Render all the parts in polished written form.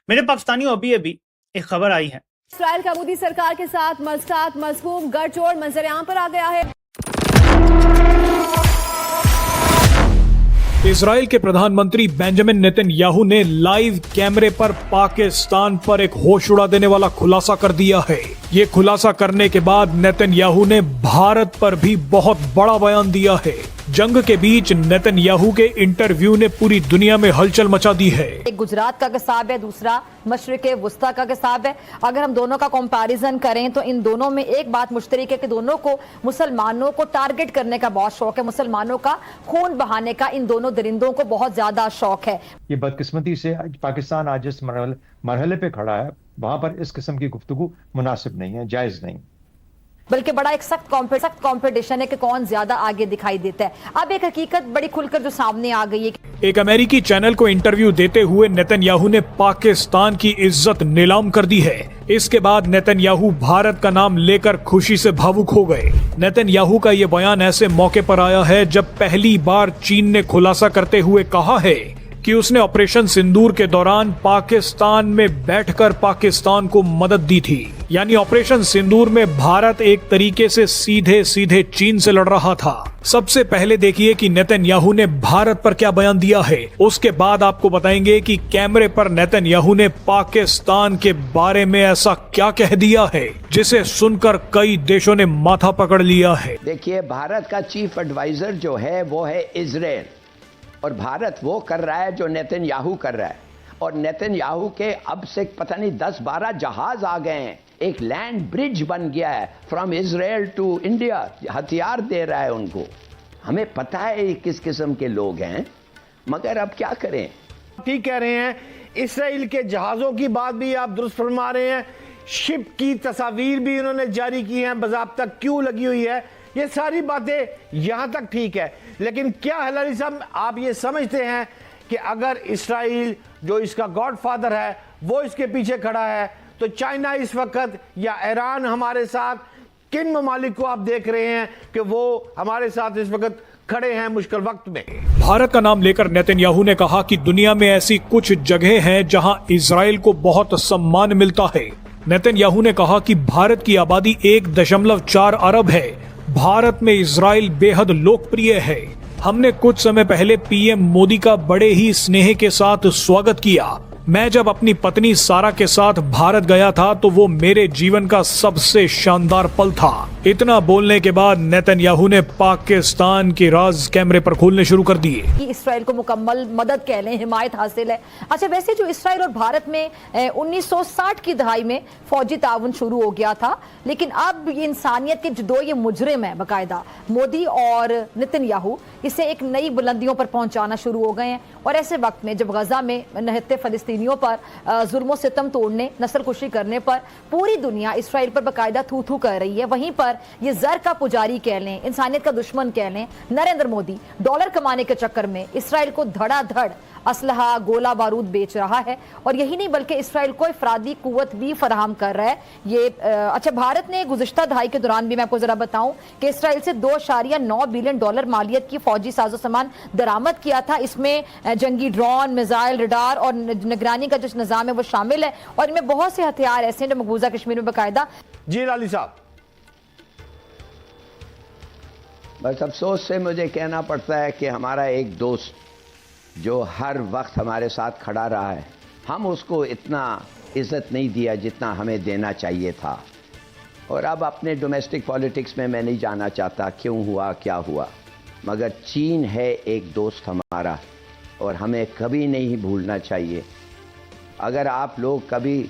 मेरे पाकिस्तानियों अभी एक खबर आई है। इस्राइल का मोदी सरकार के साथ मस्कात मजहूम गठजोड़ मंजर-ए-आम पर आ गया है। इजराइल के प्रधानमंत्री बेंजामिन नेतन्याहू ने लाइव कैमरे पर पाकिस्तान पर एक होश उड़ा देने वाला खुलासा कर दिया है। ये खुलासा करने के बाद नेतन्याहू ने भारत पर भी बहुत बड़ा बयान दिया है। जंग के बीच नेतन्याहू के इंटरव्यू ने पूरी दुनिया में हलचल मचा दी है। एक गुजरात का किसाब है, दूसरा मशरिक़ वुस्ता का किसाब है। अगर हम दोनों का कंपैरिजन करें तो इन दोनों में एक बात मुश्तरक है कि दोनों को मुसलमानों को टारगेट करने का बहुत शौक है, मुसलमानों का खून बहाने का इन दोनों दरिंदों को बहुत ज्यादा शौक है। ये बदकिस्मती से पाकिस्तान आज जिस मरहले पे खड़ा है वहां पर इस किस्म की गुफ्तगू मुनासिब नहीं है, जायज नहीं, बल्कि बड़ा एक सख्त कंपटीशन है कि कौन ज्यादा आगे दिखाई देता है। अब एक हकीकत बड़ी खुलकर जो सामने आ गई है। एक अमेरिकी चैनल को इंटरव्यू देते हुए नेतन्याहू ने पाकिस्तान की इज्जत नीलाम कर दी है। इसके बाद नेतन्याहू भारत का नाम लेकर खुशी से भावुक हो गए। नेतन्याहू का ये बयान ऐसे मौके पर आया है जब पहली बार चीन ने खुलासा करते हुए कहा है कि उसने ऑपरेशन सिंदूर के दौरान पाकिस्तान में बैठकर पाकिस्तान को मदद दी थी। यानी ऑपरेशन सिंदूर में भारत एक तरीके से सीधे सीधे चीन से लड़ रहा था। सबसे पहले देखिए कि नेतन्याहू ने भारत पर क्या बयान दिया है, उसके बाद आपको बताएंगे कि कैमरे पर नेतन्याहू ने पाकिस्तान के बारे में ऐसा क्या कह दिया है जिसे सुनकर कई देशों ने माथा पकड़ लिया है। देखिए, भारत का चीफ एडवाइजर जो है वो है इजराइल, और भारत वो कर रहा है जो नेतन्याहू कर रहा है। और नेतन्याहू के अब से पता नहीं 10-12 जहाज आ गए हैं, एक लैंड ब्रिज बन गया है फ्रॉम इजराइल टू इंडिया, हथियार दे रहा है उनको। हमें पता है ये किस किस्म के लोग हैं, मगर अब क्या करें। ठीक कह रहे हैं, इसराइल के जहाज़ों की बात भी आप दुरुस्त फरमा रहे हैं, शिप की तस्वीर भी उन्होंने जारी की हैं, बाज़ाब्ता क्यों लगी हुई है, ये सारी बातें यहां तक ठीक है। लेकिन क्या हलाली साहब आप ये समझते हैं कि अगर इसराइल जो इसका गॉडफादर है वो इसके पीछे खड़ा है, तो चाइना इस वक्त या ईरान हमारे साथ, किन ममालिक को आप देख रहे हैं कि वो हमारे साथ इस वक्त खड़े हैं मुश्किल वक्त में? भारत का नाम लेकर नेतन्याहू ने कहा कि दुनिया में ऐसी कुछ जगह हैं जहां इजराइल को बहुत सम्मान मिलता है। नेतन्याहू ने कहा कि भारत की आबादी 1.4 अरब है। भारत में इजराइल बेहद लोकप्रिय है। हमने कुछ समय पहले पीएम मोदी का बड़े ही स्नेह के साथ स्वागत किया। मैं जब अपनी पत्नी सारा के साथ भारत गया था तो वो मेरे जीवन का सबसे शानदार पल था। इतना बोलने के बाद नेतन्याहू ने पाकिस्तान के राज कैमरे पर खोलने शुरू कर दिए। इसराइल को मुकम्मल मदद कह लें, हिमायत हासिल है। अच्छा, वैसे जो इसराइल और भारत में 1960 की दहाई में फौजी ताउन शुरू हो गया था, लेकिन अब ये इंसानियत के जो ये मुजरिम है बाकायदा मोदी और नेतन्याहू, इसे एक नई बुलंदियों पर पहुंचाना शुरू हो गए हैं। और ऐसे वक्त में जब गजा में निहत्ते फलस्तीनियों पर जुल्म सितम तोड़ने, नस्ल कुशी करने पर पूरी दुनिया इसराइल पर बाकायदा थू थू कर रही है, वहीं पर ये जर का पुजारी कह लें, इंसानियत का दुश्मन कह लें, नरेंद्र मोदी डॉलर कमाने के चक्कर में इसराइल को धड़ाधड़ असलहा, गोला बारूद बेच रहा है। और यही नहीं बल्कि इसराइल को इफरादी कुव्वत भी फराहम कर रहा है। ये अच्छा, भारत ने गुज़िश्ता दहाई के दौरान भी मैं आपको जरा बताऊं कि इसराइल से $2.9 बिलियन मालियत की फौजी साजो सामान दरामद किया था। इसमें जंगी ड्रोन, मिसाइल, रडार और निगरानी का जो निज़ाम है वो शामिल है। और इनमें बहुत से हथियार ऐसे हैं जो मकबूजा कश्मीर में बाकायदा। जी लाली साहब, बस अफसोस से मुझे कहना पड़ता है कि हमारा एक दोस्त जो हर वक्त हमारे साथ खड़ा रहा है, हम उसको इतना इज्जत नहीं दिया जितना हमें देना चाहिए था। और अब अपने डोमेस्टिक पॉलिटिक्स में मैं नहीं जाना चाहता क्यों हुआ क्या हुआ, मगर चीन है एक दोस्त हमारा और हमें कभी नहीं भूलना चाहिए। अगर आप लोग कभी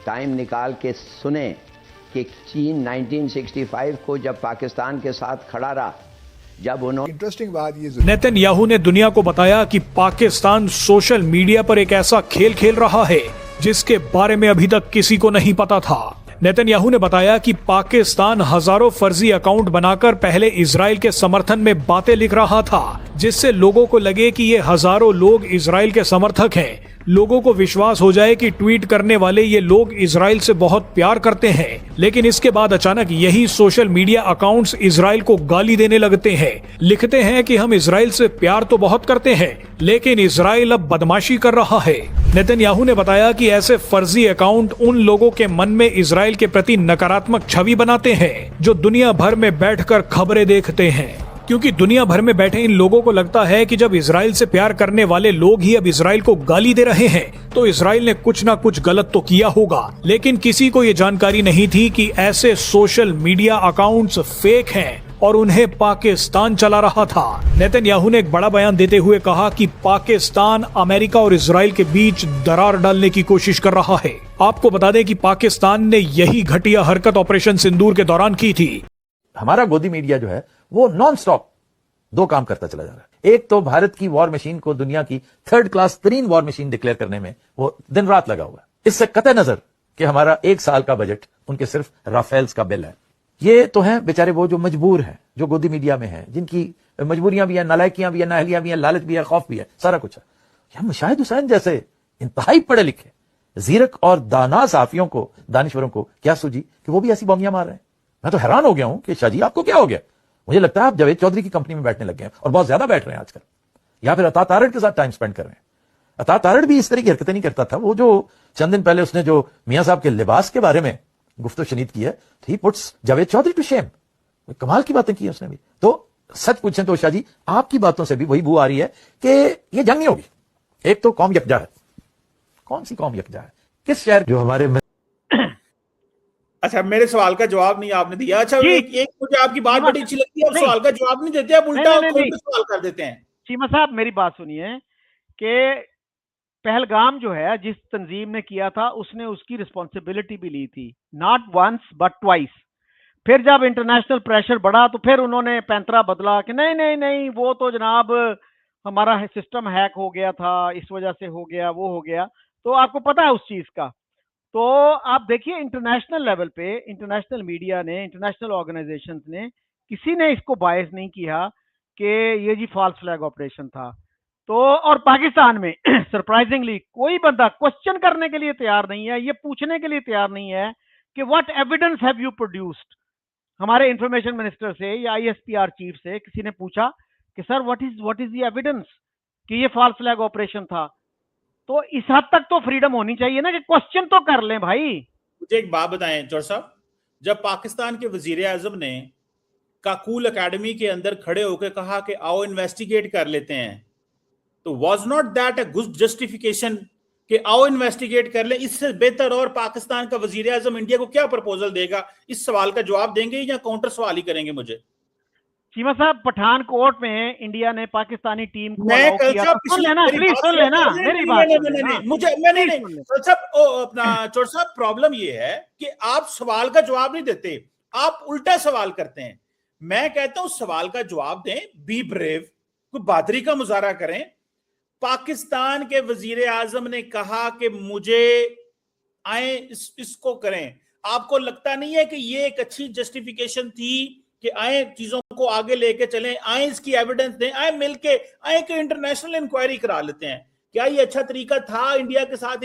टाइम निकाल के सुने कि चीन 1965 को जब पाकिस्तान के साथ खड़ा रहा, जब उन्होंने इंटरेस्टिंग बात ये नेतन्याहू ने दुनिया को बताया कि पाकिस्तान सोशल मीडिया पर एक ऐसा खेल खेल रहा है जिसके बारे में अभी तक किसी को नहीं पता था। नेतन्याहू ने बताया कि पाकिस्तान हजारों फर्जी अकाउंट बनाकर पहले इजराइल के समर्थन में बातें लिख रहा था, जिससे लोगों को लगे कि ये हजारों लोग इजराइल के समर्थक हैं। लोगों को विश्वास हो जाए कि ट्वीट करने वाले ये लोग इजराइल से बहुत प्यार करते हैं, लेकिन इसके बाद अचानक यही सोशल मीडिया अकाउंट्स इजराइल को गाली देने लगते हैं। लिखते हैं कि हम इजराइल से प्यार तो बहुत करते हैं, लेकिन इजराइल अब बदमाशी कर रहा है। नेतन्याहू ने बताया कि ऐसे फर्जी अकाउंट उन लोगों के मन में इजराइल के प्रति नकारात्मक छवि बनाते हैं जो दुनिया भर में बैठकर खबरें देखते हैं, क्योंकि दुनिया भर में बैठे इन लोगों को लगता है कि जब इजराइल से प्यार करने वाले लोग ही अब इजराइल को गाली दे रहे हैं तो इजराइल ने कुछ ना कुछ गलत तो किया होगा। लेकिन किसी को ये जानकारी नहीं थी कि ऐसे सोशल मीडिया अकाउंट्स फेक हैं और उन्हें पाकिस्तान चला रहा था। नेतन्याहू ने एक बड़ा बयान देते हुए कहा कि पाकिस्तान अमेरिका और इजराइल के बीच दरार डालने की कोशिश कर रहा है। आपको बता दें कि पाकिस्तान ने यही घटिया हरकत ऑपरेशन सिंदूर के दौरान की थी। हमारा गोदी मीडिया जो है वो नॉन स्टॉप दो काम करता चला जा रहा है। एक तो भारत की वॉर मशीन को दुनिया की थर्ड क्लास तरीन वॉर मशीन डिक्लेयर करने में वो दिन रात लगा हुआ है। इससे कतई नजर कि हमारा 1 साल का बजट उनके सिर्फ राफेल्स का बिल है। ये तो है बेचारे वो जो मजबूर हैं, जो गोदी मीडिया में हैं, जिनकी मजबूरियां भी हैं, नालायकियां भी हैं, नाहलियां भी हैं, लालच भी है, खौफ भी है, सारा कुछ है। या मुशाहिद हुसैन जैसे इंतहाई पढ़े लिखे जीरक और दाना साफियों को, दानिश्वरों को क्या सूझी कि वो भी ऐसी बॉम्बियां मार रहे हैं। मैं तो हैरान हो गया हूं कि शाहजी आपको क्या हो गया। मुझे लगता है आप जावेद चौधरी की कंपनी में बैठने लग गए हैं और बहुत ज्यादा बैठ रहे हैं आजकल, या फिर अता तारड़ के साथ टाइम स्पेंड कर रहे हैं। अता तारड़ भी इस तरह की हरकतें नहीं करता था। वो जो चंद दिन पहले उसने जो मियां साहब के लिबास के बारे में गुफ्तो शनीद की है, he puts Javed Chaudhry to shame. कमाल की बातें की उसने भी। तो सच पूछें तो शाहजी आपकी बातों से भी वही बू आ रही है कि ये जंग नहीं होगी। एक तो कौम यकजा है। कौन सी कौम यकजा है? किस शहर जो हमारे अच्छा, मेरे सवाल का जवाब नहीं आपने दिया। अच्छा, एक मुझे आपकी बात बड़ी अच्छी लगती है, आप सवाल का जवाब नहीं देते, आप उल्टा सवाल कर देते हैं। चीमा साहब मेरी बात सुनिए कि पहलगाम जो है जिस तंजीम ने किया था उसने उसकी रिस्पॉन्सिबिलिटी भी ली थी, नॉट वंस बट ट्वाइस। फिर जब इंटरनेशनल प्रेशर बढ़ा तो फिर उन्होंने पैंतरा बदला कि नहीं नहीं नहीं वो तो जनाब हमारा सिस्टम हैक हो गया था, इस वजह से हो गया, वो हो गया। तो आपको पता है उस चीज का। तो आप देखिए इंटरनेशनल लेवल पे इंटरनेशनल मीडिया ने, इंटरनेशनल ऑर्गेनाइजेशंस ने, किसी ने इसको बायस नहीं किया कि ये जी फॉल्स फ्लैग ऑपरेशन था। तो और पाकिस्तान में सरप्राइजिंगली कोई बंदा क्वेश्चन करने के लिए तैयार नहीं है, ये पूछने के लिए तैयार नहीं है कि what evidence have you produced. हमारे इंफॉर्मेशन मिनिस्टर से या आईएसपीआर चीफ से किसी ने पूछा कि sir what is the evidence कि ये फॉल्स फ्लैग ऑपरेशन था। तो इस हद तक तो फ्रीडम होनी चाहिए ना कि क्वेश्चन तो कर लें भाई। मुझे एक बात बताएं जोर साहब, जब पाकिस्तान के वजीर आजम ने काकूल एकेडमी के अंदर खड़े होकर कहा कि आओ इन्वेस्टिगेट कर लेते हैं, तो was not that a good justification कि आओ इन्वेस्टिगेट कर ले? इससे बेहतर और पाकिस्तान का वजीर आजम इंडिया को क्या प्रपोजल देगा? इस सवाल का जवाब देंगे या काउंटर सवाल ही करेंगे? मुझे चीमा साहब पठानकोट में इंडिया ने पाकिस्तानी टीम को मैं कल साहब सुन लेना प्लीज, सुन लेना मेरी बात। मुझे मैंने नहीं अपना चोर साहब, प्रॉब्लम ये है कि आप सवाल का जवाब नहीं देते, आप उल्टा सवाल करते हैं। मैं कहता हूं सवाल का जवाब दें, बी ब्रेव, कोई बहादुरी का मुजाहरा करें। पाकिस्तान के वजीर आजम ने कहा कि मुझे आए इसको करें। आपको लगता नहीं है कि ये एक अच्छी जस्टिफिकेशन थी कि आए चीजों को आगे लेके चलें, आए इसकी एविडेंस दें, आए मिलके, आए कि इंटरनेशनल इंक्वायरी करा लेते हैं? क्या ये अच्छा तरीका था इंडिया के साथ